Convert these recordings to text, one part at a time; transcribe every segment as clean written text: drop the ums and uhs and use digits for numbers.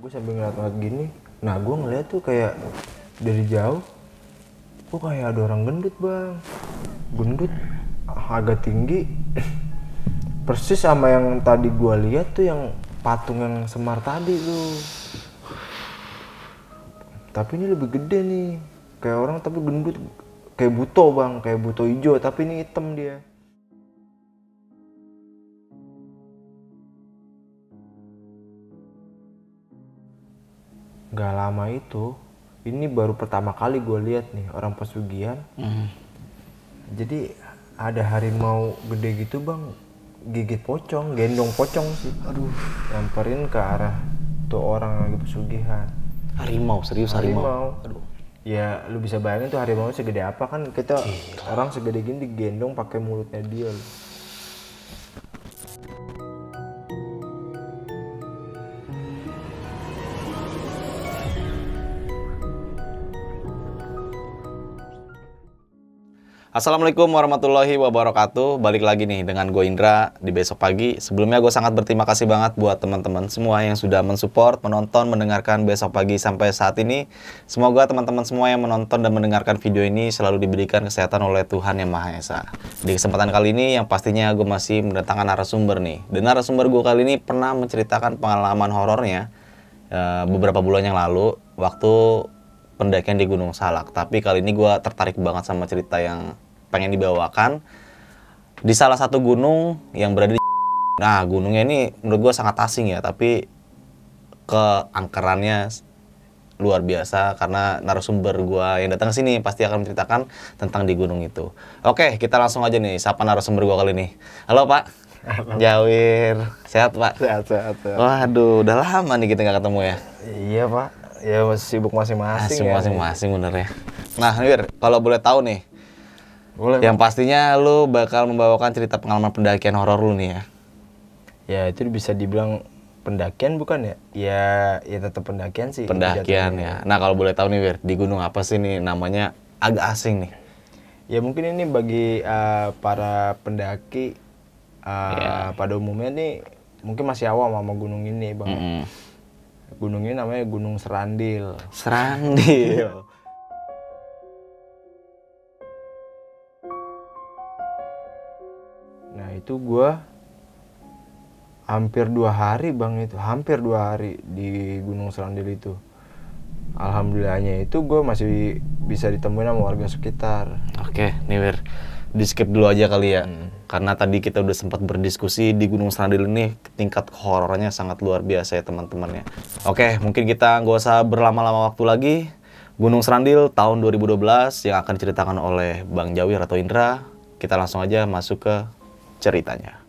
Gue sambil ngeliat-ngeliat gini, nah gue ngeliat tuh kayak dari jauh, kok kayak ada orang gendut bang, gendut agak tinggi, persis sama yang tadi gue lihat tuh yang patung yang Semar tadi tuh. Tapi ini lebih gede nih, kayak orang tapi gendut, kayak buto bang, kayak buto hijau tapi ini hitam dia. Gak lama itu, ini baru pertama kali gue lihat nih orang pesugihan. Jadi ada harimau gede gitu bang, gigit pocong, gendong pocong sih. Aduh, nyamperin ke arah tuh orang lagi pesugihan. Harimau, serius harimau. Aduh. Ya lu bisa bayangin tuh harimau segede apa kan, kita orang segede gini digendong pakai mulutnya dia loh. Assalamualaikum warahmatullahi wabarakatuh. Balik lagi nih dengan gue Indra di besok pagi. Sebelumnya gue sangat berterima kasih banget buat teman-teman semua yang sudah mensupport, menonton, mendengarkan besok pagi sampai saat ini. Semoga teman-teman semua yang menonton dan mendengarkan video ini selalu diberikan kesehatan oleh Tuhan Yang Maha Esa. Di kesempatan kali ini yang pastinya gue masih mendatangkan narasumber nih. Dan narasumber gue kali ini pernah menceritakan pengalaman horornya beberapa bulan yang lalu waktu pendakian di Gunung Salak. Tapi kali ini gue tertarik banget sama cerita yang pengen dibawakan di salah satu gunung yang berada di... Nah, gunungnya ini menurut gue sangat asing ya, tapi keangkerannya luar biasa karena narasumber gue yang datang ke sini pasti akan menceritakan tentang di gunung itu. Oke, kita langsung aja nih sapa narasumber gue kali ini. Halo Pak. Jawir. Sehat Pak? Sehat. Waduh, udah lama nih kita nggak ketemu ya. Iya pak, ya masih sibuk masing-masing ya. Masing-masing bener ya. Nah, Wir, kalau boleh tahu nih, Boleh. yang pastinya lu bakal membawakan cerita pengalaman pendakian horor lu nih ya. Ya itu bisa dibilang pendakian bukan ya? Ya tetap pendakian sih. Pendakian ya. Nah, kalau boleh tahu nih, Wir, di gunung apa sih nih namanya agak asing nih? Ya mungkin ini bagi para pendaki pada umumnya nih mungkin masih awam sama gunung ini bang. Gunung ini namanya Gunung Serandil. Serandil. Nah itu gua hampir 2 hari bang, itu hampir 2 hari di Gunung Serandil itu. Alhamdulillahnya itu gue masih bisa ditemuin sama warga sekitar. Oke, nih Wir, di skip dulu aja kali ya. Karena tadi kita udah sempat berdiskusi di Gunung Serandil ini tingkat horornya sangat luar biasa ya teman-teman ya. Oke, mungkin kita nggak usah berlama-lama waktu lagi. Gunung Serandil tahun 2012 yang akan diceritakan oleh Bang Jawir atau Indra. Kita langsung aja masuk ke ceritanya.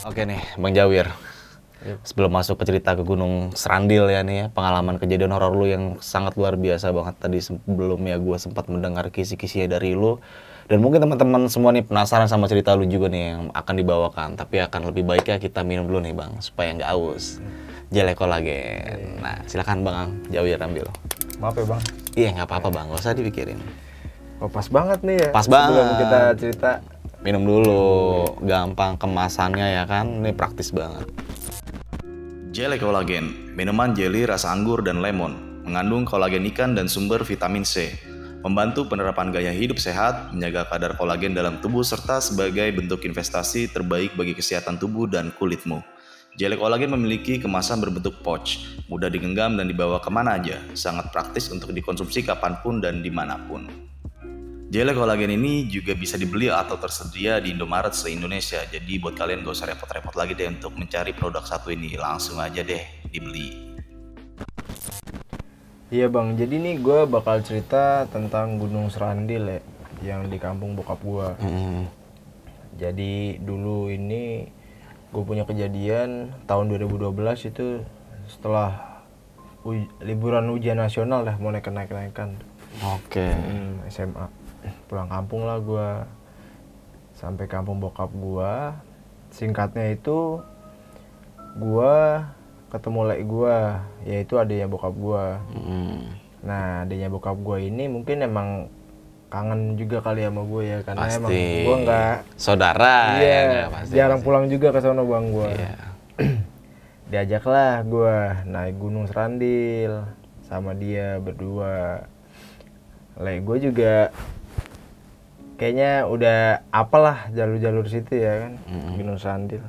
Oke nih, Bang Jawir. Sebelum masuk ke cerita ke Gunung Serandil ya nih ya, pengalaman kejadian horor lu yang sangat luar biasa banget tadi sebelumnya gue sempat mendengar kisi-kisinya dari lu. Dan mungkin teman-teman semua nih penasaran sama cerita lu juga nih yang akan dibawakan. Tapi akan lebih baik ya kita minum dulu nih Bang, supaya nggak aus. Jelly kolagen. Nah, silakan Bang Jawir ambil. Maaf ya bang. Iya, nggak apa-apa Bang, nggak usah dipikirin. Oh, pas banget nih ya. Pas Sebelum banget. kita cerita. Minum dulu, gampang kemasannya ya kan, ini praktis banget. Jelly kolagen, minuman jelly rasa anggur dan lemon, mengandung kolagen ikan dan sumber vitamin C, membantu penerapan gaya hidup sehat, menjaga kadar kolagen dalam tubuh serta sebagai bentuk investasi terbaik bagi kesehatan tubuh dan kulitmu. Jelly kolagen memiliki kemasan berbentuk pouch, mudah digenggam dan dibawa kemana aja, sangat praktis untuk dikonsumsi kapanpun dan dimanapun. Jelly kolagen ini juga bisa dibeli atau tersedia di Indomaret se-Indonesia. Jadi buat kalian gak usah repot-repot lagi deh untuk mencari produk satu ini. Langsung aja deh dibeli. Iya bang, jadi nih gue bakal cerita tentang Gunung Serandil ya, yang di kampung bokap gue. Jadi dulu ini gue punya kejadian tahun 2012 itu setelah liburan ujian nasional dah, mau naik-naikan. Oke. SMA. Pulang kampung lah gue, sampai kampung bokap gue. Singkatnya itu gue ketemu lek gue, yaitu adiknya bokap gue. Nah adiknya bokap gue ini mungkin emang kangen juga kali sama gue ya, karena Pasti. emang gue nggak Saudara iya, ya, pasti, jarang pasti. pulang juga ke sono bang gue. Iya. Diajaklah gue naik Gunung Serandil sama dia berdua. Lek gue juga kayaknya udah apalah jalur-jalur situ ya kan, Gunung Serandil.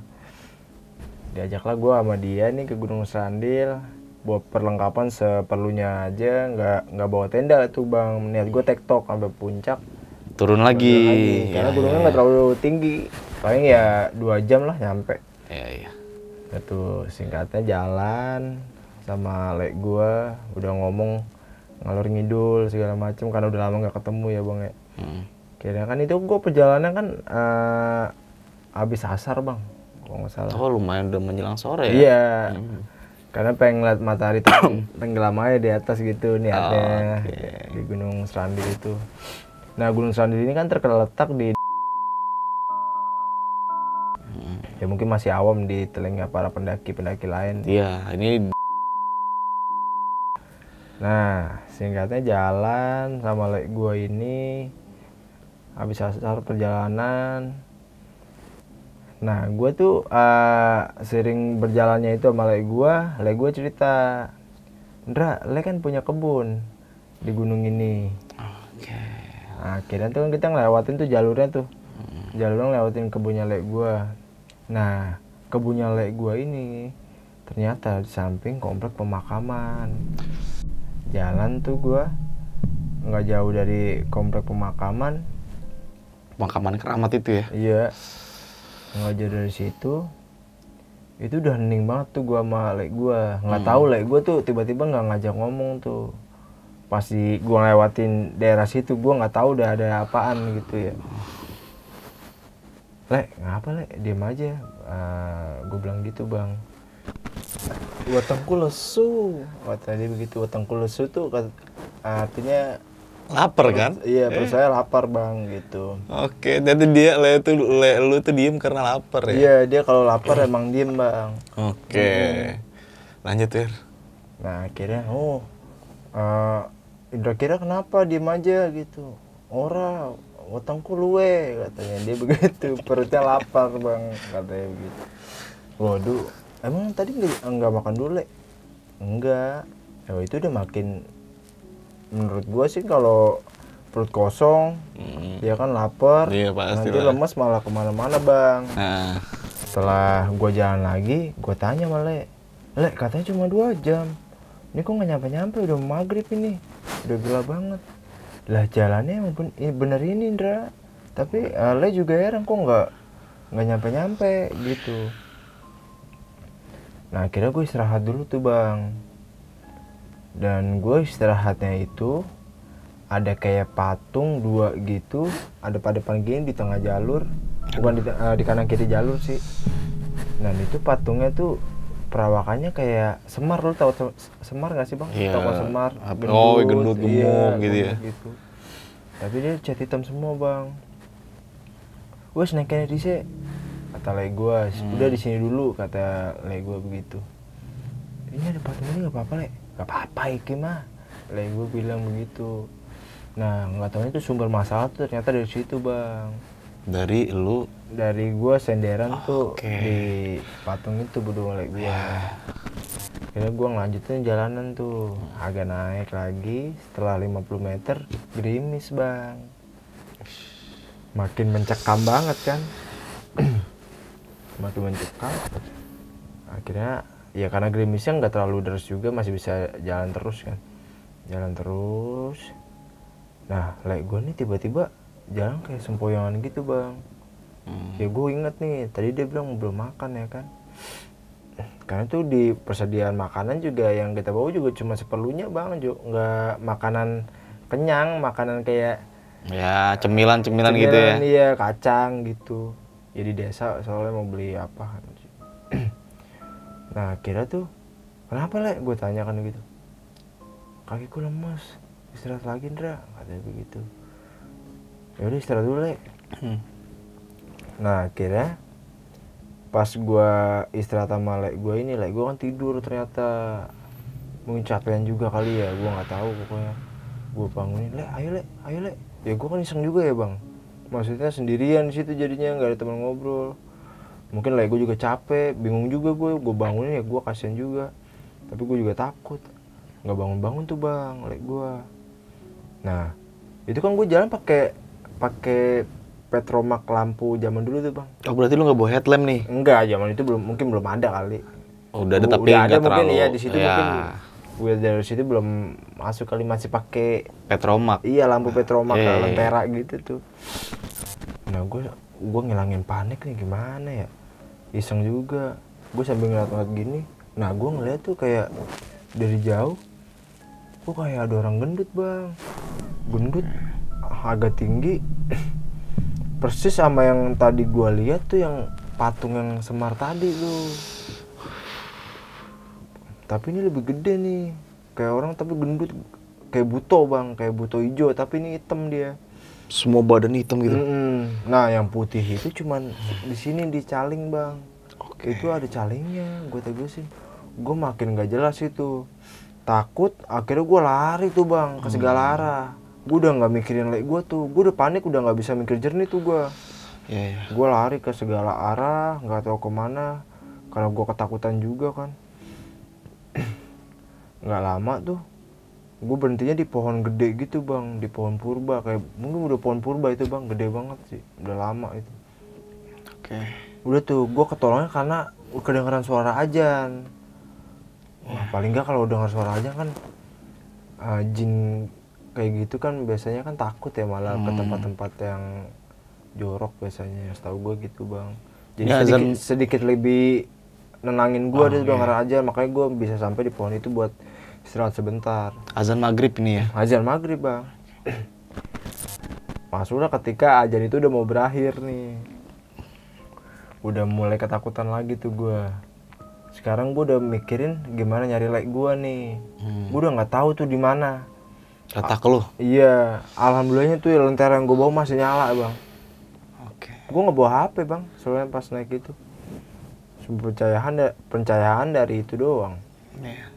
Diajaklah gue sama dia nih ke Gunung Serandil, buat perlengkapan seperlunya aja, nggak bawa tenda tuh bang. Niat gue tektok sampai puncak, Turun lagi. karena gunungnya nggak terlalu tinggi, paling ya 2 jam lah nyampe. Iya. Itu singkatnya jalan sama lek gue udah ngomong ngalor ngidul segala macem, karena udah lama nggak ketemu ya bang ya. Kira kan itu gue perjalanan kan habis asar bang, kalau nggak salah. Oh lumayan udah menjelang sore ya? Iya, karena pengen ngeliat matahari tenggelam aja di atas gitu niatnya. Di Gunung Serandil itu. Nah Gunung Serandil ini kan terletak di ya mungkin masih awam di telinga para pendaki-pendaki lain. Iya, ini Nah singkatnya jalan sama lek gue ini habis asar perjalanan. Nah gue tuh sering berjalannya itu sama lek gue cerita, Ndra, lek kan punya kebun di gunung ini. Oke. Nah, akhirnya tuh kan kita ngelewatin tuh jalurnya tuh, jalurnya ngelewatin kebunnya lek gue. Nah kebunnya lek gue ini ternyata di samping komplek pemakaman. Jalan tuh gue nggak jauh dari komplek pemakaman. Pemakaman keramat itu ya? Iya, nggak jauh dari situ. Itu udah hening banget tuh gua sama lek gua. Nggak tahu lek gua tuh tiba-tiba nggak ngajak ngomong tuh. Pasti gua ngelewatin daerah situ, gua nggak tahu udah ada apaan gitu ya. Lek, ngapa lek? Diam aja. Gua bilang gitu bang. Wetengku lesu. Tadi begitu, wetengku lesu tuh artinya Lapar kan? iya, perut saya lapar bang gitu. Oke, jadi lu tuh diem karena lapar ya? Iya, dia kalau lapar emang diem bang. Oke. Lanjut Wir. Nah akhirnya Indra kira kenapa diem aja gitu. Ora, wetengku luwe katanya dia begitu. Perutnya lapar bang katanya begitu. Waduh, emang tadi nggak makan dulu Lek? Enggak. Ya itu udah makin, menurut gua sih kalau perut kosong dia kan lapar, Iya, pasti nanti lah. lemes malah kemana-mana bang. Nah, Setelah gua jalan lagi, gua tanya sama Lek, katanya cuma 2 jam, ini kok nggak nyampe-nyampe, udah maghrib ini, udah gelap banget. Lah jalannya emang bener ini Indra, tapi Lek juga heran kok nggak nyampe-nyampe gitu. Nah akhirnya gue istirahat dulu tuh bang. Dan gue istirahatnya itu ada kayak patung 2 gitu, ada pada depan gini di tengah jalur, bukan di kanan kiri jalur sih. Dan itu patungnya tuh perawakannya kayak Semar, lu tahu Semar nggak sih bang? Iya. Tokoh Semar. Gendut, gemuk gitu ya. Gitu. Tapi dia cat hitam semua bang. Wes naiknya di sini, kata lek gue, udah di sini dulu kata lek gue begitu. Ini ada patung ini nggak apa-apa lek? Gak apa-apa iki mah, lek gue bilang begitu. Nah nggak tahu itu sumber masalah tuh ternyata dari situ bang. dari lu Dari gue senderan tuh Oke. di patung itu berdua lek gue. Akhirnya gue ngelanjutin jalanan tuh, agak naik lagi. Setelah 50 meter gerimis bang, makin mencekam banget kan. Makin mencekam. Akhirnya ya karena gerimisnya nggak terlalu deras juga, masih bisa jalan terus kan, jalan terus. Nah lek gue nih tiba-tiba jalan kayak sempoyongan gitu bang. Ya gue inget nih tadi dia bilang belum makan ya kan, karena tuh di persediaan makanan juga yang kita bawa juga cuma seperlunya bang, nggak makanan kenyang, makanan kayak Ya, cemilan-cemilan gitu ya. iya kacang gitu. Jadi desa soalnya mau beli apa. Nah kira tuh kenapa Le, gue tanya kan gitu, kakiku lemas, istirahat lagi Ndra, katanya begitu. Ya udah istirahat dulu Le. Nah akhirnya pas gue istirahat sama Le gue ini, Le gue kan tidur ternyata, mungkin capean juga kali ya, gue nggak tahu. Pokoknya gue bangunin, Le ayo Le. Ya gue kan iseng juga ya bang, maksudnya sendirian di situ jadinya nggak ada teman ngobrol. Mungkin Le gue juga capek, bingung juga gue bangunin ya, gue kasihan juga, tapi gue juga takut nggak bangun tuh bang Le gue. Nah itu kan gue jalan pakai petromak lampu zaman dulu tuh bang. Oh, berarti lu nggak bawa headlamp nih? Enggak, zaman itu mungkin belum ada kali. Oh, udah ada tapi udah ada nggak mungkin terlalu. ya di situ ya. mungkin gue dari situ belum masuk kali, masih pakai Petromak. iya lampu petromak Iya. lentera gitu tuh. Nah gue ngilangin panik nih gimana ya, iseng juga gue sambil ngeliat gini. Nah gue ngeliat tuh kayak dari jauh kok kayak ada orang gendut bang, gendut agak tinggi persis sama yang tadi gue lihat tuh, yang patung yang Semar tadi tuh. Tapi ini lebih gede nih, kayak orang tapi gendut, kayak buto bang, kayak buto hijau tapi ini hitam dia. Semua badan hitam gitu. Nah yang putih itu cuman di sini di caling bang. Itu ada calingnya, gue tegesin. Gue makin gak jelas itu, takut. Akhirnya gue lari tuh bang ke segala arah. Gue udah nggak mikirin Le gue tuh, gue udah panik, udah nggak bisa mikir jernih tuh gue. Iya. Gue lari ke segala arah, nggak tahu kemana, karena gue ketakutan juga kan. Nggak lama tuh gue berhentinya di pohon gede gitu bang, di pohon purba, kayak mungkin udah pohon purba itu bang, gede banget sih, udah lama itu. Oke. Udah tuh gue ketolongnya karena kedengeran suara ajan. Wah paling nggak kalau dengar suara ajan kan jin kayak gitu kan biasanya kan takut ya malah ke tempat-tempat yang jorok biasanya, setahu gue gitu bang. Jadi Ya, sedikit lebih nenangin gue dia denger aja, makanya gue bisa sampai di pohon itu buat istirahat sebentar. Azan maghrib ini ya. Azan maghrib bang. Masuklah ketika azan itu udah mau berakhir nih, udah mulai ketakutan lagi tuh gue. Sekarang gue udah mikirin gimana nyari Le gue nih. Gue udah nggak tahu tuh di mana. Letak lu. Iya, alhamdulillahnya tuh lentera yang gue bawa masih nyala bang. Oke. Gue nggak bawa HP bang, soalnya pas naik itu pencahayaan dari itu doang. Iya.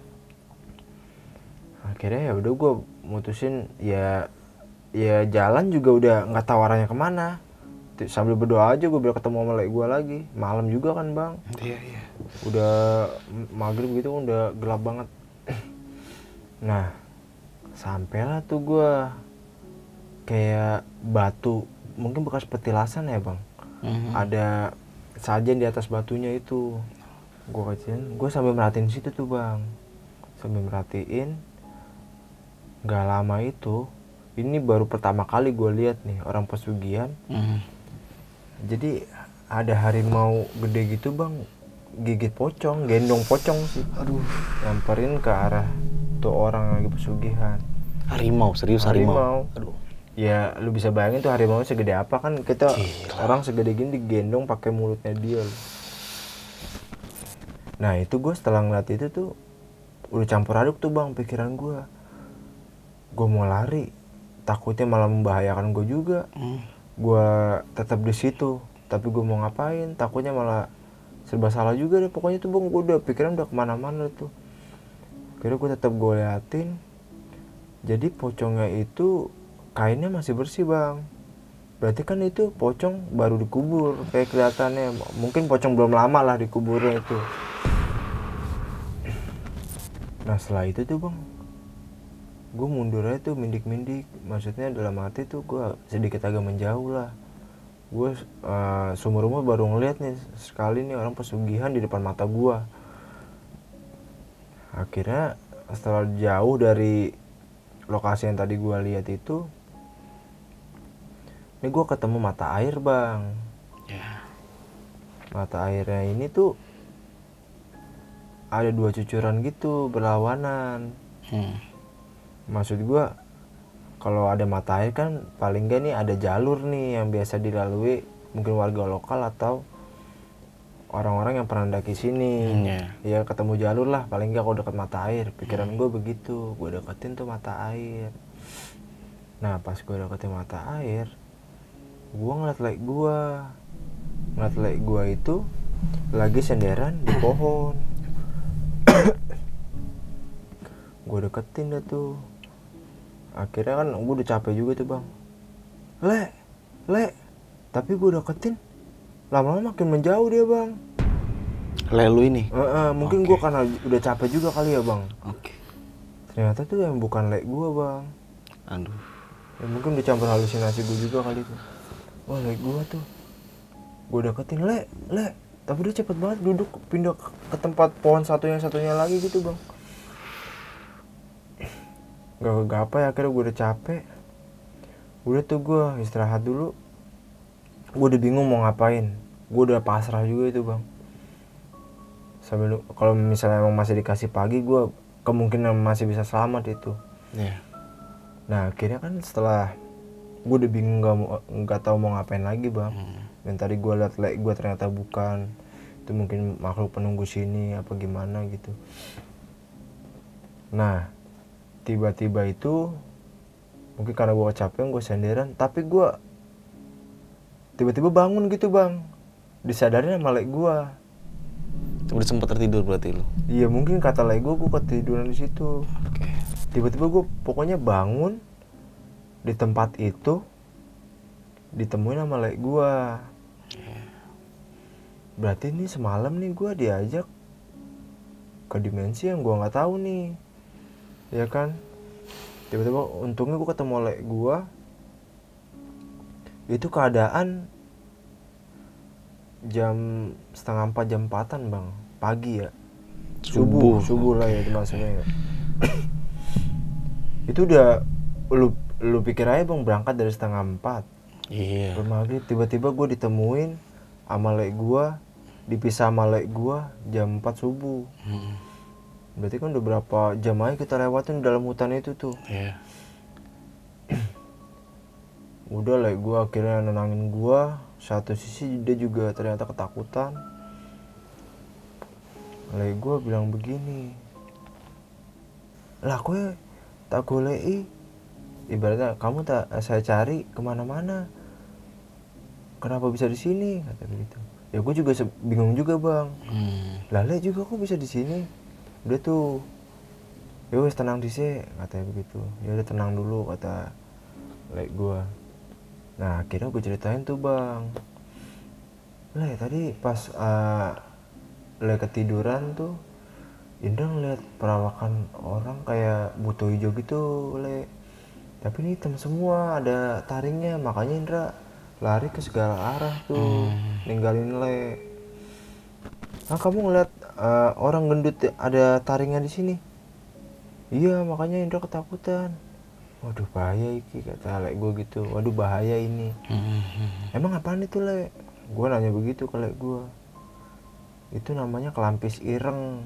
Akhirnya ya udah gue mutusin ya jalan juga udah nggak tahu arahnya kemana. Sambil berdoa aja gue biar ketemu sama Le gue lagi. Malam juga kan bang. Iya. Udah maghrib gitu udah gelap banget. Nah sampailah tuh gue kayak batu, mungkin bekas petilasan ya bang. Ada sajen di atas batunya itu. Gue sambil merhatiin situ tuh bang, sambil merhatiin. Gak lama itu, ini baru pertama kali gue lihat nih orang pesugihan. Jadi ada harimau gede gitu bang, gigit pocong, gendong pocong sih. Aduh, nyamperin ke arah tuh orang lagi pesugihan. Harimau, serius harimau. Aduh. Ya lu bisa bayangin tuh harimau segede apa kan, kita orang segede gini digendong pakai mulutnya dia. Nah itu gue setelah ngeliat itu tuh udah campur aduk tuh bang pikiran gue. Gue mau lari, takutnya malah membahayakan gue juga. Gue tetap di situ, tapi gue mau ngapain? Takutnya malah serba salah juga deh. Pokoknya tuh bang, gue udah pikiran udah kemana-mana tuh. Akhirnya gue tetap gue liatin. Jadi pocongnya itu kainnya masih bersih bang. Berarti kan itu pocong baru dikubur kayak kelihatannya. Mungkin pocong belum lama lah dikuburnya itu. Nah setelah itu tuh bang, gue mundur aja tuh mindik-mindik. Maksudnya dalam hati tuh gue sedikit agak menjauh lah. Gue seumur-umur baru ngeliat nih sekali nih orang pesugihan di depan mata gue. Akhirnya setelah jauh dari lokasi yang tadi gue lihat itu, Ini gue ketemu mata air bang. Ya. Mata airnya ini tuh ada 2 cucuran gitu berlawanan. Maksud gue kalau ada mata air kan paling gak nih ada jalur nih yang biasa dilalui mungkin warga lokal atau orang-orang yang pernah daki sini. Ya ketemu jalur lah paling gak kalau deket mata air. Pikiran gue begitu, gue deketin tuh mata air. Nah pas gue deketin mata air, gue ngeliat like gue itu lagi senderan di pohon. Gue deketin dah tuh. Akhirnya kan gue udah capek juga tuh bang. Le, tapi gue deketin, lama-lama makin menjauh dia bang. Le lu ini? Mungkin gue karena udah capek juga kali ya bang. Ternyata tuh yang bukan le gue bang. Aduh. Ya, mungkin udah campur halusinasi gue juga kali tuh. Wah le gue tuh. Gue deketin le. Tapi dia cepet banget duduk pindah ke tempat pohon satunya lagi gitu bang. Gak apa ya, akhirnya gue udah capek. Udah tuh gue istirahat dulu. Gue udah bingung mau ngapain. Gue udah pasrah juga itu bang. Sambil kalau misalnya emang masih dikasih pagi, gue kemungkinan masih bisa selamat itu. Nah akhirnya kan setelah gue udah bingung nggak tahu mau ngapain lagi bang. Yang tadi gue liat gue ternyata bukan. Itu mungkin makhluk penunggu sini apa gimana gitu. Nah tiba-tiba itu mungkin karena gue kecapean, gue senderan, tapi gue tiba-tiba bangun gitu bang. Disadarin sama lek gue. Udah sempat tertidur berarti lu? Iya mungkin kata lek gue ketiduran di situ. Tiba-tiba gue pokoknya bangun di tempat itu, ditemuin sama lek gue. Berarti ini semalam nih gue diajak ke dimensi yang gue nggak tahu nih, ya kan? Tiba-tiba untungnya gue ketemu lek gue. Itu keadaan jam 3:30 jam 4-an bang, pagi ya. Subuh lah ya maksudnya ya. Itu udah lu pikir aja bang, berangkat dari 3:30. Iya. Maghrib tiba-tiba gue ditemuin sama lek gue, dipisah sama lek gue jam 4 subuh. Berarti kan udah berapa jam aja kita lewatin dalam hutan itu tuh. Iya. Udah lek gue akhirnya nenangin gue. Satu sisi dia juga ternyata ketakutan. Lek gue bilang begini, lah kue tak golei, ibaratnya kamu tak saya cari kemana-mana, kenapa bisa di sini, kata begitu. Ya gue juga bingung juga bang. Lah le juga kok bisa di sini. Udah tuh, ya wes tenang dhisik, katanya begitu. Ya udah tenang dulu kata lek gue. Nah akhirnya gue ceritain tuh bang, le tadi pas le ketiduran tuh Indra ngeliat perawakan orang kayak buto hijau gitu le, tapi ini hitam semua, ada taringnya, makanya Indra lari ke segala arah tuh, ninggalin le. Nah kamu ngeliat orang gendut ada taringnya di sini? Iya makanya Indra ketakutan. Waduh bahaya iki, kata lek gue gitu. Waduh bahaya ini. Emang apaan itu le? Gue nanya begitu ke lek gue. Itu namanya kelampis ireng.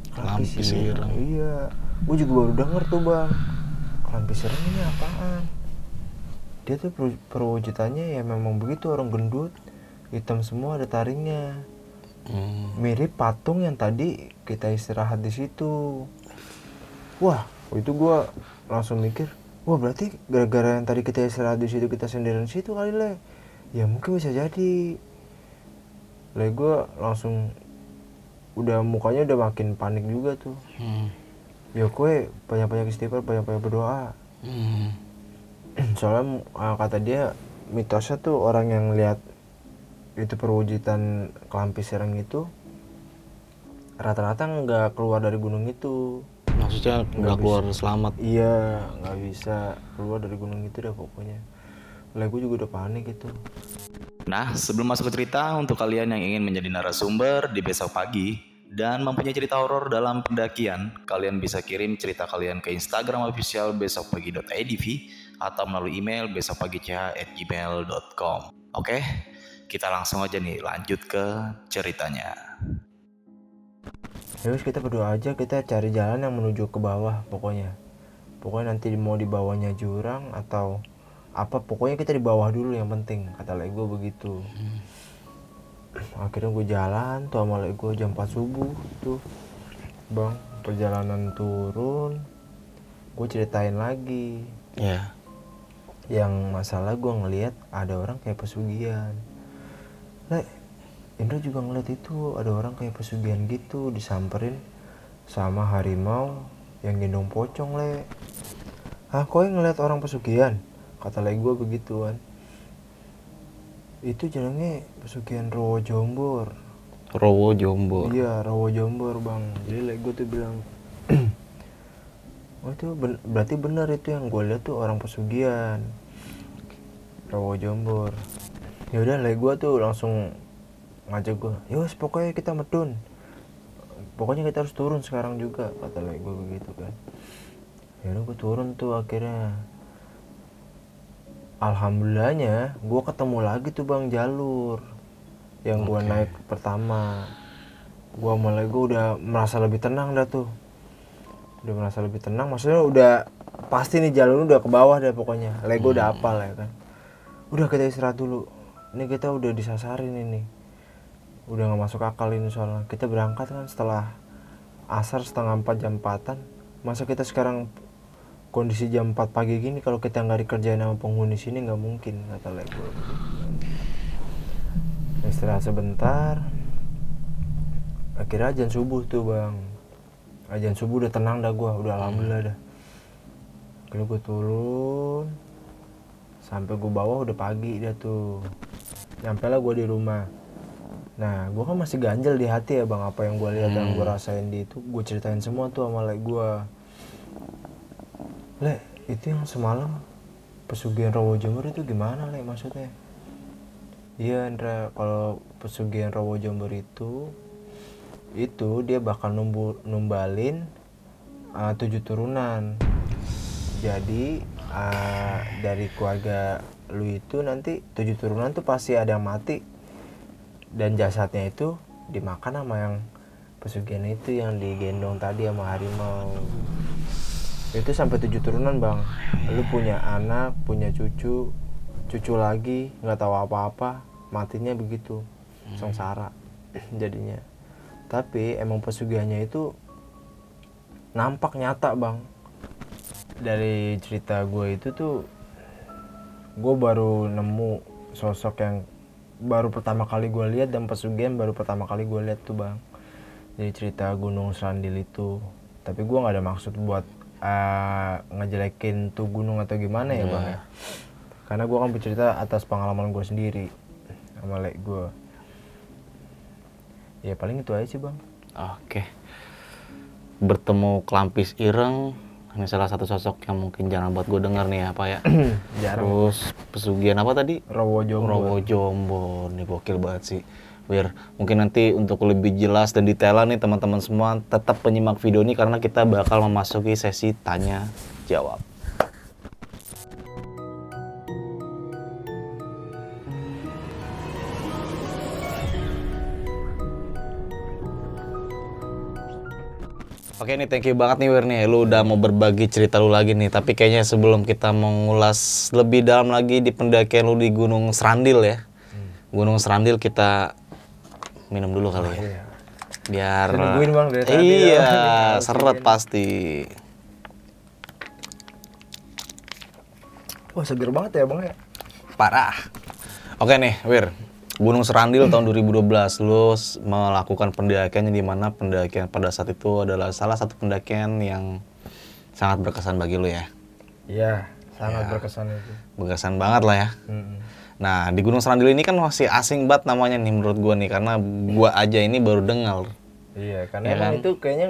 Kelampis ireng. Iya. Gue juga baru denger tuh bang. Kelampis ireng ini apaan? Dia tuh perwujudannya ya memang begitu, orang gendut, hitam semua, ada taringnya. Mirip patung yang tadi kita istirahat di situ. Wah, itu gue langsung mikir, wah berarti gara-gara yang tadi kita istirahat di situ, kita sendirian di situ kali le. Ya mungkin bisa jadi. Le gue langsung udah mukanya udah makin panik juga tuh. Ya kue banyak-banyak istighfar, banyak-banyak berdoa. Soalnya kata dia mitosnya tuh orang yang lihat itu perwujudan kelampis ireng itu rata-rata nggak keluar dari gunung itu. Maksudnya nggak keluar selamat? Iya, nggak bisa keluar dari gunung itu dah pokoknya. Lah gue juga udah panik itu. Nah, sebelum masuk ke cerita, untuk kalian yang ingin menjadi narasumber di Besok Pagi dan mempunyai cerita horor dalam pendakian, kalian bisa kirim cerita kalian ke Instagram official besokpagi.idv atau melalui email besokpagi.ch@gmail.com. Oke, kita langsung aja nih lanjut ke ceritanya. Terus kita berdoa aja, kita cari jalan yang menuju ke bawah pokoknya nanti mau di bawahnya jurang atau apa, pokoknya kita di bawah dulu yang penting, kata lek gue begitu. Akhirnya gue jalan tuh sama lek gue jam 4 subuh tuh bang, perjalanan turun gue ceritain lagi. Ya. Yang masalah gue ngelihat ada orang kayak pesugihan. Lek, Indra juga ngeliat itu ada orang kayak pesugihan gitu, disamperin sama harimau yang gendong pocong, Le. Hah, kok ngeliat orang pesugihan? Kata Le gue begitu kan. Itu jenengnya pesugihan Rowo Jombor. Rowo Jombor. Iya, Rowo Jombor bang. Jadi Le gue tuh bilang, oh itu berarti benar itu yang gue lihat tuh orang pesugihan Rowo Jombor. Ya udah Le gue tuh langsung ngajak gue, yos pokoknya kita medun, pokoknya kita harus turun sekarang juga, kata Le gue begitu kan. Ya udah gue turun tuh akhirnya. Alhamdulillahnya gue ketemu lagi tuh bang jalur yang gue naik pertama. Gue mulai gue udah merasa lebih tenang dah tuh, udah merasa lebih tenang, maksudnya udah pasti nih jalur udah ke bawah deh pokoknya. Le gue udah apal ya kan. Udah kita istirahat dulu, ini kita udah disasarin ini, udah gak masuk akal ini soalnya. Kita berangkat kan setelah asar setengah 4 jam 4-an. Masa kita sekarang kondisi jam 4 pagi gini kalau kita nggak dikerjain sama penghuni sini nggak mungkin, kata Le gue. Istirahat sebentar, akhirnya azan subuh tuh bang. Azan subuh udah tenang dah gue, udah alhamdulillah dah. Akhirnya gue turun sampai gue bawah udah pagi dah tuh. Nyampe lah gue di rumah. Nah gue kan masih ganjel di hati ya bang, apa yang gue lihat dan gue rasain di itu gue ceritain semua tuh sama Le gue. Le, itu yang semalam pesugihan Rowo Jombor itu gimana Le maksudnya? Iya Indra, kalau pesugihan Rowo Jombor itu dia bakal numbalin 7 turunan. Jadi dari keluarga lu itu nanti 7 turunan tuh pasti ada yang mati, dan jasadnya itu dimakan sama yang pesugihan itu yang digendong tadi sama harimau. Itu sampai 7 turunan bang. Lu punya anak, punya cucu lagi nggak tahu apa-apa, matinya begitu, sengsara jadinya. Tapi emang pesugihannya itu nampak nyata bang. Dari cerita gue itu tuh gue baru nemu sosok yang baru pertama kali gue lihat, dan pesugihan baru pertama kali gue lihat tuh bang. Jadi cerita Gunung Serandil itu. Tapi gue nggak ada maksud buat ngejelekin tuh gunung atau gimana ya bang ya. Karena gue kan bercerita atas pengalaman gue sendiri sama lek gue. Ya paling itu aja sih bang. Oke. Bertemu Klampis Ireng, ini salah satu sosok yang mungkin jarang buat gue denger nih apa ya. Jarang. Terus pesugihan apa tadi? Rowo Jombor. Nih gokil banget sih. Wir, mungkin nanti untuk lebih jelas dan detailan nih teman-teman semua tetap penyimak video ini karena kita bakal memasuki sesi tanya jawab. Oke nih, thank you banget nih Wir nih, lu udah mau berbagi cerita lu lagi nih. Tapi kayaknya sebelum kita mengulas lebih dalam lagi di pendakian lu di Gunung Serandil ya. Gunung Serandil kita minum dulu kali ya. Iya. Biar Nungguin bang dari tadi. iya, ya. seret pasti. Wah seger banget ya bang ya. Parah. Oke nih, Wir. Gunung Serandil tahun 2012 lu melakukan pendakiannya di mana pendakian pada saat itu adalah salah satu pendakian yang sangat berkesan bagi lu ya. Iya, sangat berkesan itu. Berkesan banget lah ya. Nah, di Gunung Serandil ini kan masih asing banget namanya nih menurut gua nih karena gua aja ini baru dengar. Iya, karena Ya emang kan? itu kayaknya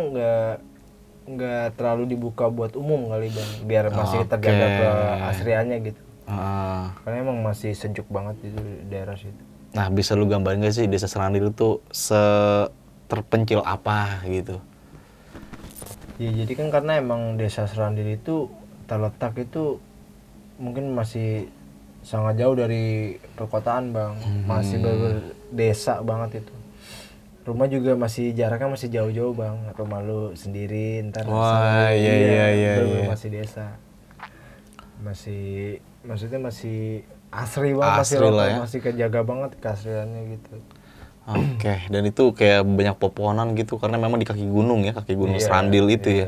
nggak terlalu dibuka buat umum kali bang, biar masih terjaga keasriannya gitu. Karena emang masih sejuk banget itu di daerah situ. Nah, bisa lu gambarin gak sih desa Serandil itu terpencil apa gitu? Ya jadi kan karena emang desa Serandil itu terletak itu mungkin masih sangat jauh dari perkotaan bang, masih desa banget itu. Rumah juga masih jaraknya masih jauh-jauh bang, rumah lu sendiri ntar Wah, iya. bener-bener masih desa, masih maksudnya masih asri banget, masih Asri lokal, lah ya. masih kejaga banget keasriannya gitu. Oke, dan itu kayak banyak pepohonan gitu karena memang di kaki gunung ya, kaki gunung Iya, Serandil itu iya. ya.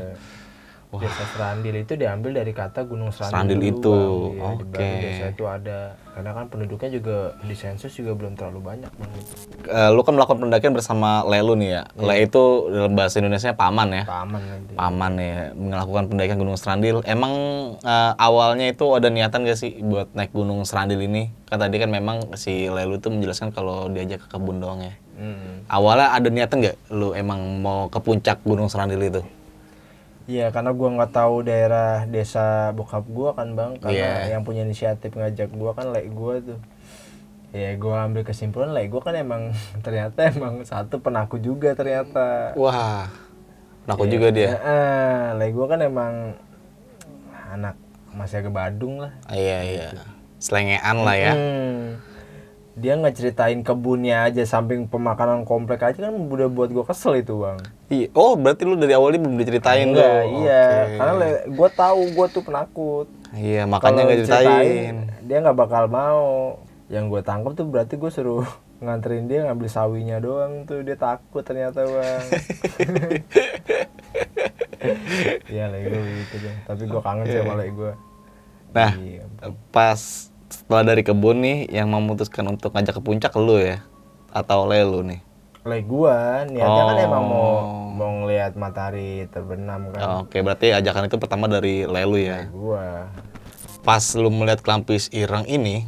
Desa Serandil itu diambil dari kata Gunung Serandil Serandil itu, dulu, Bang. Iya, di baru oke. desa itu ada. Karena kan penduduknya juga di sensus juga belum terlalu banyak Bang. Lu kan melakukan pendakian bersama Lelu nih ya. Le itu dalam bahasa Indonesia paman ya. Paman nanti. Paman ya, melakukan pendakian Gunung Serandil. Emang awalnya itu ada niatan gak sih buat naik Gunung Serandil ini? Kan tadi kan memang si Lelu itu menjelaskan kalau diajak ke kebun doang ya. Awalnya ada niatan gak lu emang mau ke puncak Gunung Serandil itu? Iya, karena gua nggak tahu daerah desa bokap gua kan Bang, karena yang punya inisiatif ngajak gua kan lek gua tuh. Ya gua ambil kesimpulan lek gua kan emang ternyata emang satu penakut juga ternyata. Wah, penakut juga dia. Lek gua kan emang anak masih agak badung lah. Iya. Selengean lah ya. Dia ngeceritain kebunnya aja samping pemakanan komplek aja kan udah buat gua kesel itu Bang. Iya. Oh, berarti lu dari awalnya belum diceritain Enggak, tuh. iya. Oke. Karena gua tahu gua tuh penakut. Iya, makanya Kalau nggak ceritain. dia nggak bakal mau. Yang gue tangkap tuh berarti gue suruh nganterin dia ngambil sawinya doang tuh, dia takut ternyata Bang. Iya lek gue gitu deh, tapi gue kangen sih sama lek gue. Nah, Iya. pas setelah dari kebun nih yang memutuskan untuk ngajak ke puncak lu ya atau Lelu nih? Lek gue niatnya kan emang Oh. mau ngelihat matahari terbenam kan. Oke, berarti ajakan itu pertama dari Lelu ya. Gue Pas lu melihat Klampis Ireng ini,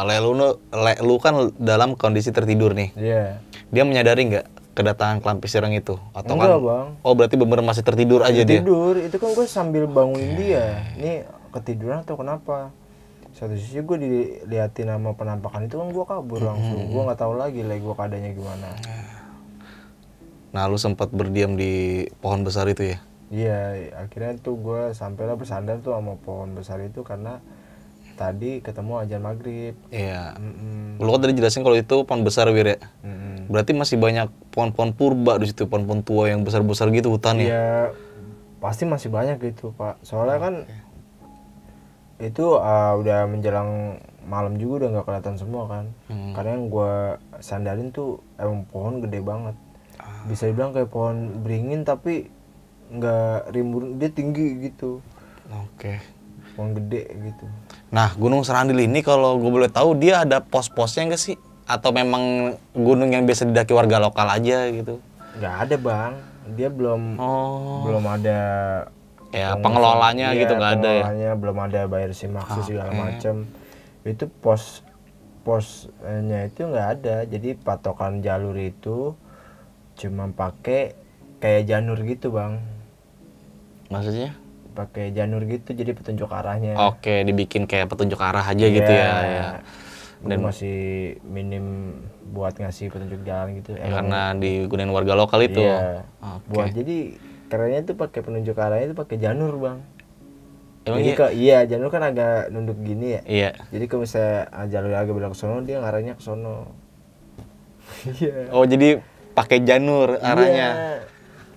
Lelu kan dalam kondisi tertidur nih. iya. Dia menyadari nggak kedatangan Klampis Ireng itu? Atau Enggak kan? Bang, Oh, berarti bener masih tertidur aja dia. tidur itu kan gue sambil bangunin dia. Ini ketiduran atau kenapa? Satu sisi gue diliatin sama penampakan itu kan gue kabur langsung. Gue nggak tahu lagi gue keadaannya gimana. Nah, lu sempat berdiam di pohon besar itu ya? Iya, akhirnya tuh gue sampailah bersandar tuh sama pohon besar itu karena tadi ketemu ajan maghrib. Iya. Lu kan tadi jelasin kalau itu pohon besar Wir ya? Berarti masih banyak pohon-pohon purba di situ, pohon-pohon tua yang besar-besar gitu hutannya. Iya, pasti masih banyak gitu Pak. Soalnya kan itu udah menjelang malam juga udah nggak kelihatan semua kan. Karena yang gue sandarin tuh emang pohon gede banget. Bisa dibilang kayak pohon beringin tapi nggak rimbun, dia tinggi gitu. Oke. Pohon gede gitu. Nah, Gunung Serandil ini kalau gue boleh tahu dia ada pos-posnya nggak sih? Atau memang gunung yang biasa didaki warga lokal aja gitu? Nggak ada Bang, dia belum ada Ya, pengelolanya gitu nggak ada ya? pengelolanya, belum ada bayar simaksi segala macem. Itu posnya itu nggak ada, jadi patokan jalur itu cuma pakai kayak janur gitu Bang, Maksudnya? pakai janur gitu jadi petunjuk arahnya. Oke, dibikin kayak petunjuk arah aja gitu ya. Dan masih minim buat ngasih petunjuk jalan gitu. Ya, karena digunain warga lokal itu. Iya. Buat jadi kerennya tuh pakai penunjuk arahnya itu pakai janur Bang. Emang Jadi iya? janur kan agak nunduk gini ya. Iya. Jadi kalau misalnya jalur agak belok ke sono, dia ngarahnya ke sono. Iya. Oh, jadi pakai janur arahnya. Iya.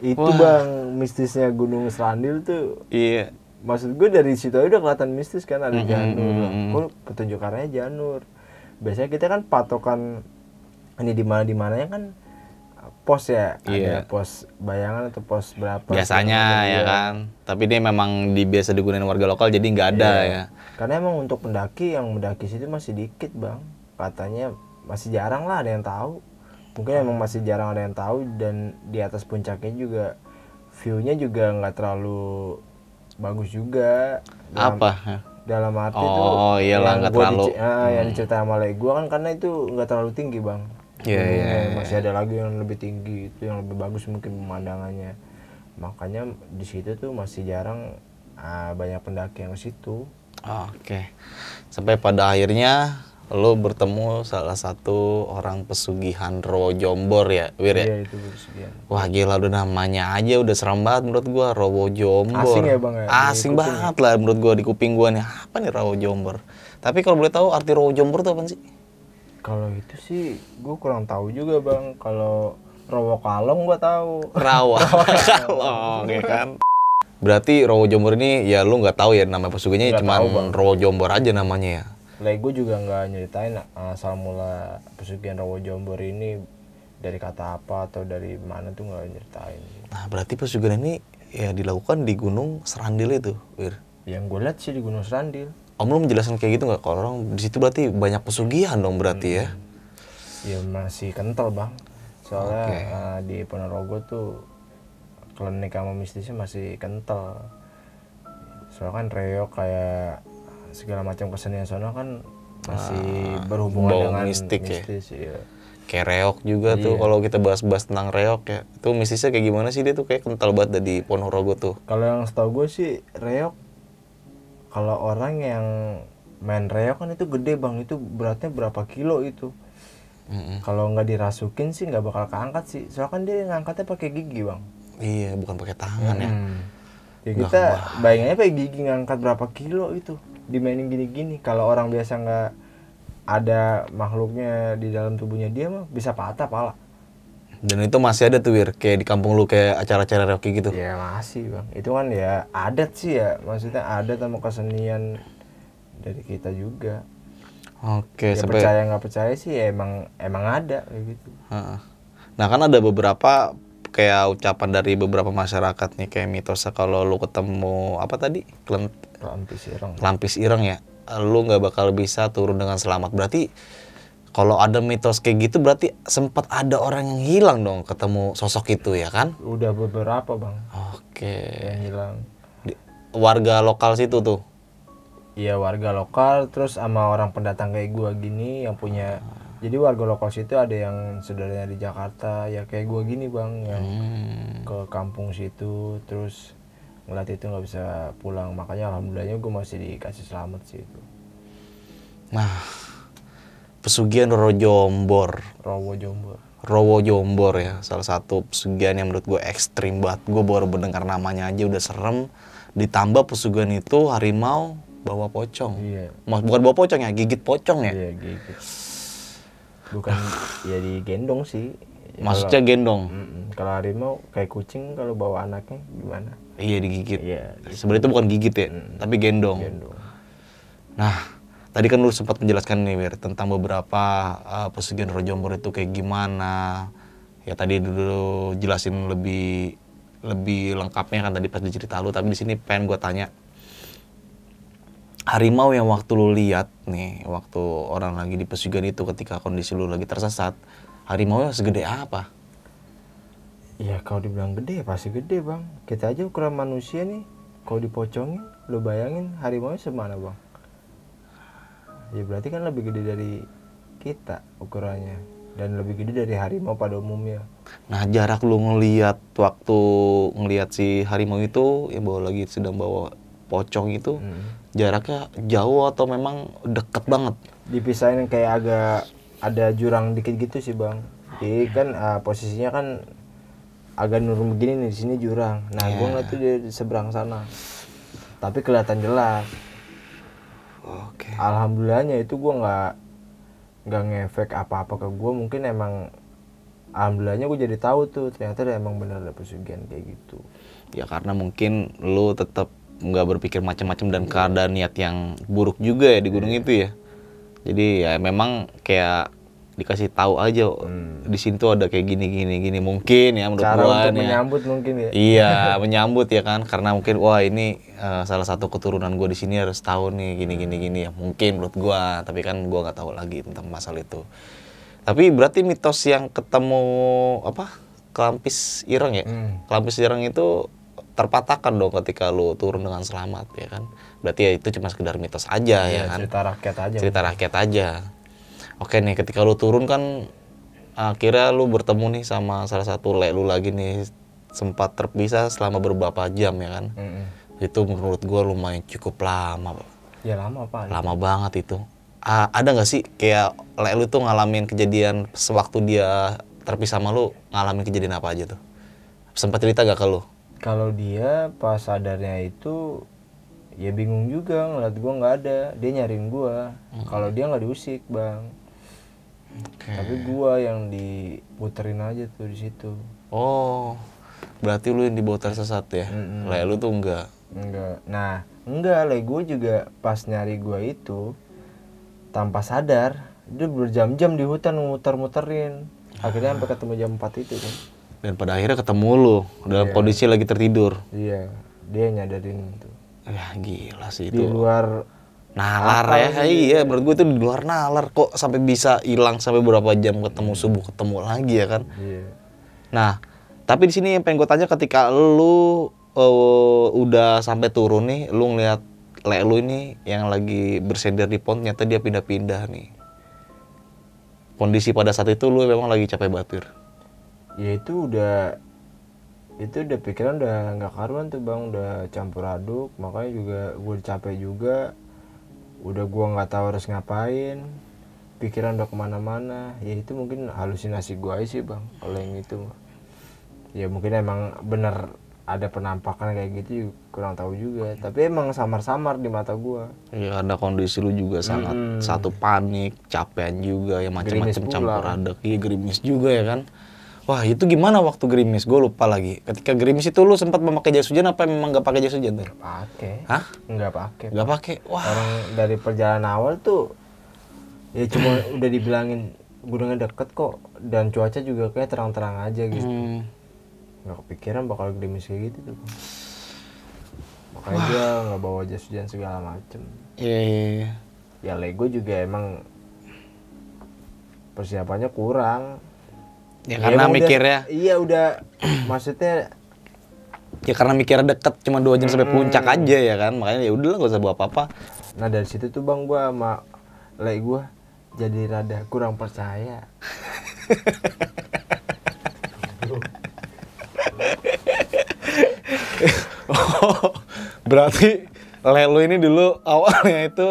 Itu Bang mistisnya Gunung Serandil tuh. Iya. Maksud gue dari situ aja udah kelihatan mistis kan, ada janur. Kok petunjuk arahnya janur. Biasanya kita kan patokan ini di mananya kan pos ya. Ada pos bayangan atau pos berapa. Biasanya ya kan. Tapi dia memang biasa digunain warga lokal jadi nggak ada ya. Karena emang untuk pendaki yang mendaki situ masih dikit Bang. Katanya masih jarang lah ada yang tahu. Mungkin emang masih jarang ada yang tahu, dan di atas puncaknya juga view-nya juga nggak terlalu bagus juga. Dalam arti tuh iyalah nggak terlalu yang diceritain sama lek gua kan karena itu nggak terlalu tinggi Bang. Iya. Masih ada lagi yang lebih tinggi, itu yang lebih bagus mungkin pemandangannya. Makanya di situ tuh masih jarang banyak pendaki yang ke situ. Oke. Sampai pada akhirnya lo bertemu salah satu orang pesugihan Rowo Jombor ya, Wir ya? Iya itu pesugihan. Wah gila, udah namanya aja udah serem banget menurut gua, Rowo Jombor. Asing ya Bang ya? Asing banget lah menurut gua di kuping gua nih, apa nih Rowo Jombor. Tapi kalau boleh tahu arti Rowo Jombor itu apa sih? Kalau itu sih gue kurang tahu juga Bang. Kalau Rowo Kalong gue tahu. Rawa Kalong ya kan. Berarti Rowo Jombor ini ya lu nggak tahu ya nama pesugihannya, Nggak cuma tahu, Bang. Rowo Jombor aja namanya ya. Lah gue juga nggak nyeritain asal mula pesugihan Rowo Jombor ini dari kata apa atau dari mana tuh nggak nyeritain. Nah berarti pesugihan ini ya dilakukan di Gunung Serandil itu, Wir. Yang gue lihat sih di Gunung Serandil. Om lu menjelaskan kayak gitu nggak? Kalau orang di situ berarti banyak pesugihan dong berarti ya? Ya masih kental Bang. Soalnya di Ponorogo tuh klinik sama mistisnya masih kental. Soalnya kan reok kayak segala macam kesenian sono kan masih berhubungan bau dengan mistik ya? mistis ya. Kayak reok juga tuh, kalau kita bahas-bahas tentang reok ya. Itu mistisnya kayak gimana sih, dia tuh kayak kental banget dari Ponorogo tuh. Kalau yang setahu gue sih reok, kalau orang yang main reok kan itu gede Bang, itu beratnya berapa kilo itu. Kalau nggak dirasukin sih nggak bakal keangkat sih, soalnya kan dia ngangkatnya pakai gigi Bang. Iya, bukan pakai tangan ya. Ya kita bayangannya pakai gigi ngangkat berapa kilo itu, dimainin gini-gini. Kalau orang biasa nggak ada makhluknya di dalam tubuhnya dia mah bisa patah pala. Dan itu masih ada tuh, Wir, kayak di kampung lu kayak acara-acara reok kayak gitu. Ya masih Bang, itu kan ya adat sih ya, maksudnya adat sama kesenian dari kita juga. Oke, Ya sampai percaya nggak percaya sih ya emang ada kayak gitu. Heeh. Nah kan ada beberapa kayak ucapan dari beberapa masyarakat nih, kayak mitosnya kalau lu ketemu apa tadi? Lampis ireng. Lampis ireng ya, lu nggak bakal bisa turun dengan selamat. Berarti kalau ada mitos kayak gitu berarti sempat ada orang yang hilang dong ketemu sosok itu ya kan? Udah beberapa Bang Oke. yang hilang. Warga lokal situ tuh. Iya warga lokal, terus sama orang pendatang kayak gua gini yang punya. Jadi warga lokal situ ada yang saudaranya di Jakarta, ya kayak gua gini Bang, yang ke kampung situ, terus ngeliat itu nggak bisa pulang. Makanya alhamdulillahnya gua masih dikasih selamat sih itu. Nah, pesugihan Rowo Jombor. Rowo Jombor. Rowo Jombor ya, salah satu pesugihan yang menurut gue ekstrim banget. Gue baru mendengar namanya aja udah serem. Ditambah pesugihan itu harimau bawa pocong. Iya. Bukan bawa pocong ya, gigit pocong ya. Iya gitu. Bukan ya digendong sih. Maksudnya gendong. Kalau harimau kayak kucing kalau bawa anaknya gimana? Iya digigit. Iya. Sebenarnya itu bukan gigit ya, tapi gendong. Gendong. Nah, tadi kan lu sempat menjelaskan nih, Wir, tentang beberapa pesugihan Rowo Jombor itu kayak gimana. Ya tadi dulu jelasin lebih lengkapnya kan tadi pas di cerita lu, tapi di sini pengen gua tanya. Harimau yang waktu lu lihat nih, waktu orang lagi di pesugihan itu ketika kondisi lu lagi tersesat, harimaunya segede apa? Iya kalau dibilang gede ya pasti gede Bang. Kita aja ukuran manusia nih, kalau dipocongin, lu bayangin harimau semana Bang? Ya berarti kan lebih gede dari kita ukurannya, dan lebih gede dari harimau pada umumnya. Nah, jarak lu ngelihat waktu ngelihat si harimau itu yang lagi sedang bawa pocong itu, jaraknya jauh atau memang deket banget? Dipisahin kayak agak ada jurang dikit gitu sih Bang. Jadi kan posisinya kan agak nurun begini nih, di sini jurang. Nah, gua ngeliat tuh di seberang sana. Tapi kelihatan jelas. Oke. Alhamdulillahnya itu gua nggak ngefek apa-apa ke gua. Mungkin emang alhamdulillahnya gua jadi tahu tuh ternyata emang bener ada pesugihan kayak gitu. Ya karena mungkin lu tetap nggak berpikir macam-macam dan keadaan niat yang buruk juga ya di gunung itu ya. Jadi ya memang kayak dikasih tahu aja di sini tuh ada kayak gini mungkin ya menurut Cara gua untuk nih ya. menyambut mungkin ya. Iya, menyambut ya kan, karena mungkin wah ini salah satu keturunan gue di sini harus tahu nih gini ya mungkin menurut gue, tapi kan gue nggak tahu lagi tentang masalah itu. Tapi berarti mitos yang ketemu apa kelampis ireng ya, kelampis ireng itu terpatahkan dong ketika lu turun dengan selamat ya kan. Berarti ya itu cuma sekedar mitos aja ya kan. Cerita rakyat aja. Cerita rakyat aja. Oke nih, ketika lu turun kan akhirnya lu bertemu nih sama salah satu lek lu lagi nih, sempat terpisah selama beberapa jam ya kan. Mm-mm. Itu menurut gua lumayan cukup lama, Pak. Ya lama Pak. Lama banget itu. ada nggak sih kayak lu tuh ngalamin kejadian sewaktu dia terpisah sama lu, ngalamin kejadian apa aja tuh? Sempat cerita gak ke lu? Kalau dia pas sadarnya itu ya bingung juga ngeliat gua nggak ada, dia nyariin gua. Kalau dia nggak diusik bang, tapi gua yang diputerin aja tuh di situ. Oh, berarti lu yang dibawa tersesat ya? Lu tuh enggak? Enggak. Nah enggak, gua juga pas nyari gua itu tanpa sadar dia berjam-jam di hutan muter-muterin. Akhirnya sampai ketemu jam 4 itu kan. Dan pada akhirnya ketemu lu dalam kondisi lagi tertidur. Iya, dia nyadarin tuh. Ya gila sih Di itu. luar Nalar ya, iya menurut gue itu di luar nalar kok sampai bisa hilang sampai berapa jam ketemu subuh ketemu lagi ya kan. Iya. Nah, tapi di sini yang pengen gue tanya ketika lu udah sampai turun nih, lu ngeliat lu ini yang lagi bersender di pond, ternyata dia pindah-pindah nih. Kondisi pada saat itu lu memang lagi capek batur. Ya itu udah pikiran udah nggak karuan tuh bang, udah campur aduk, makanya juga gue capek juga, udah gue nggak tahu harus ngapain, pikiran udah kemana-mana. Ya itu mungkin halusinasi gue aja sih bang kalau yang itu. Ya mungkin emang bener ada penampakan kayak gitu, kurang tahu juga, tapi emang samar-samar di mata gue. Iya, ada kondisi lu juga sangat satu panik, capean juga, ya macam-macam campur aduk, iya gerimis juga ya kan. Wah itu gimana waktu gerimis? Gue lupa lagi. Ketika gerimis itu lu sempat memakai jas hujan apa memang nggak pakai jas hujan tuh? Pakai. Hah? Nggak pakai. Nggak pakai. Wah. Orang dari perjalanan awal tuh ya cuma udah dibilangin gunungnya deket kok dan cuaca juga kayak terang-terang aja gitu. Nggak kepikiran bakal gerimis kayak gitu tuh. Makanya dia nggak bawa jas hujan segala macem. Iya. Ya Lego juga emang persiapannya kurang. Ya karena mikirnya. Iya udah maksudnya. Ya karena mikirnya deket cuma 2 jam sampai puncak aja ya kan, makanya ya udahlah gak usah bawa apa-apa. Nah dari situ tuh bang gua sama gua jadi rada kurang percaya. Oh, berarti lu ini dulu awalnya itu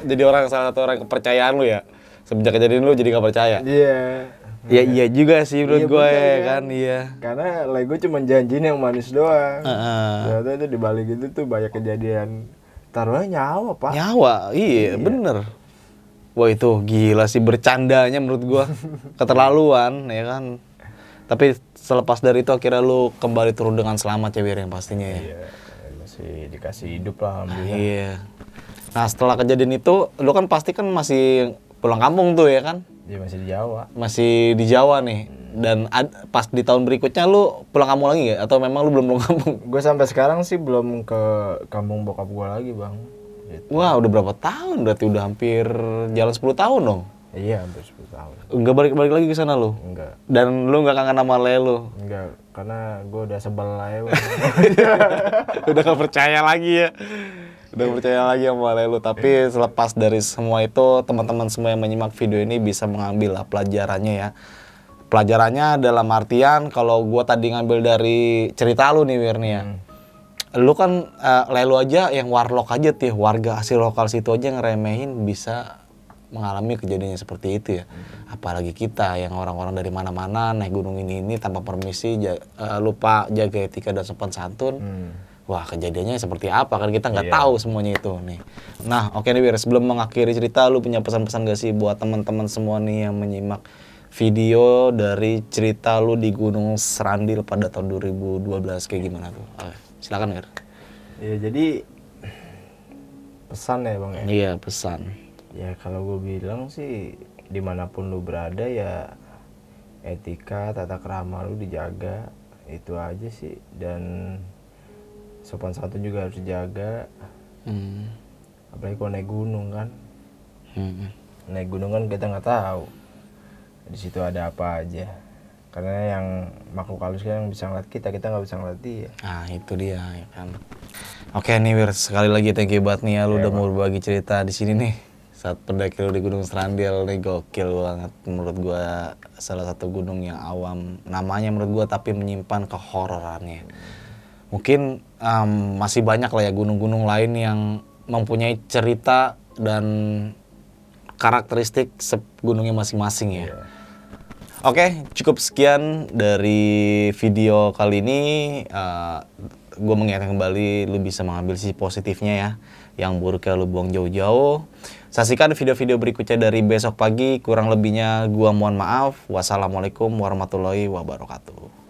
jadi salah satu orang kepercayaan lu ya. Semenjak kejadian lu jadi gak percaya. Iya. Ya iya juga sih menurut gue ya kan, iya. Karena gue cuma janjiin yang manis doang. Ternyata itu dibalik itu tuh banyak kejadian. Taruhnya nyawa pak. Nyawa, iya bener. Wah itu gila sih bercandanya menurut gue. Keterlaluan ya kan. Tapi selepas dari itu akhirnya lu kembali turun dengan selamat ya Wir yang pastinya ya. Iya, masih dikasih hidup lah alhamdulillah. Iya. Nah setelah kejadian itu, lu kan pasti kan masih pulang kampung tuh ya kan? Iya masih di Jawa. Masih di Jawa nih. Dan pas di tahun berikutnya lu pulang kampung lagi gak? Atau memang lu belum pulang kampung? Gue sampai sekarang sih belum ke kampung bokap gue lagi bang. Gitu. Wah udah berapa tahun? Berarti udah hampir jalan 10 tahun dong? Iya hampir 10 tahun. Enggak balik lagi ke sana lu? Enggak. Dan lu enggak kangen sama lu? Enggak, karena gue udah sebel lah ya. Udah gak percaya lagi ya? Udah percaya lagi sama lu. Tapi selepas dari semua itu, teman-teman semua yang menyimak video ini bisa mengambil lah pelajarannya ya. Pelajarannya dalam artian kalau gua tadi ngambil dari cerita lu nih Wir nih ya. Lu kan lu aja yang warlock aja tuh, warga asli lokal situ aja ngeremehin bisa mengalami kejadiannya seperti itu ya. Apalagi kita yang orang-orang dari mana-mana naik gunung ini tanpa permisi, lupa jaga etika dan sopan santun. Wah kejadiannya seperti apa kan kita nggak tahu semuanya itu nih. Nah oke nih Wir, sebelum mengakhiri cerita lu punya pesan-pesan gak sih buat teman-teman semua nih yang menyimak video dari cerita lu di Gunung Serandil pada tahun 2012 kayak gimana tuh? Silakan Wir. Ya jadi pesan ya bang ya? Iya pesan. Ya kalau gue bilang sih dimanapun lu berada ya etika, tata krama lu dijaga, itu aja sih. Dan sopan santun juga harus dijaga. Apalagi kalau naik gunung kan. Naik gunung kan kita nggak tahu di situ ada apa aja. Karena yang makhluk halus kan yang bisa ngeliat kita nggak bisa ngeliat dia. Nah itu dia ya kan. Oke nih Wir, sekali lagi thank you banget nih ya lu udah mau berbagi cerita di sini nih. Saat pendaki lu di Gunung Serandil nih gokil banget menurut gua, salah satu gunung yang awam namanya menurut gua tapi menyimpan kehororannya. Mungkin masih banyak lah ya gunung-gunung lain yang mempunyai cerita dan karakteristik gunungnya masing-masing ya. Oke, cukup sekian dari video kali ini. Gue mengingatkan kembali, lu bisa mengambil sisi positifnya ya. Yang buruknya lu buang jauh-jauh. Saksikan video-video berikutnya dari Besok Pagi. Kurang lebihnya gua mohon maaf. Wassalamualaikum warahmatullahi wabarakatuh.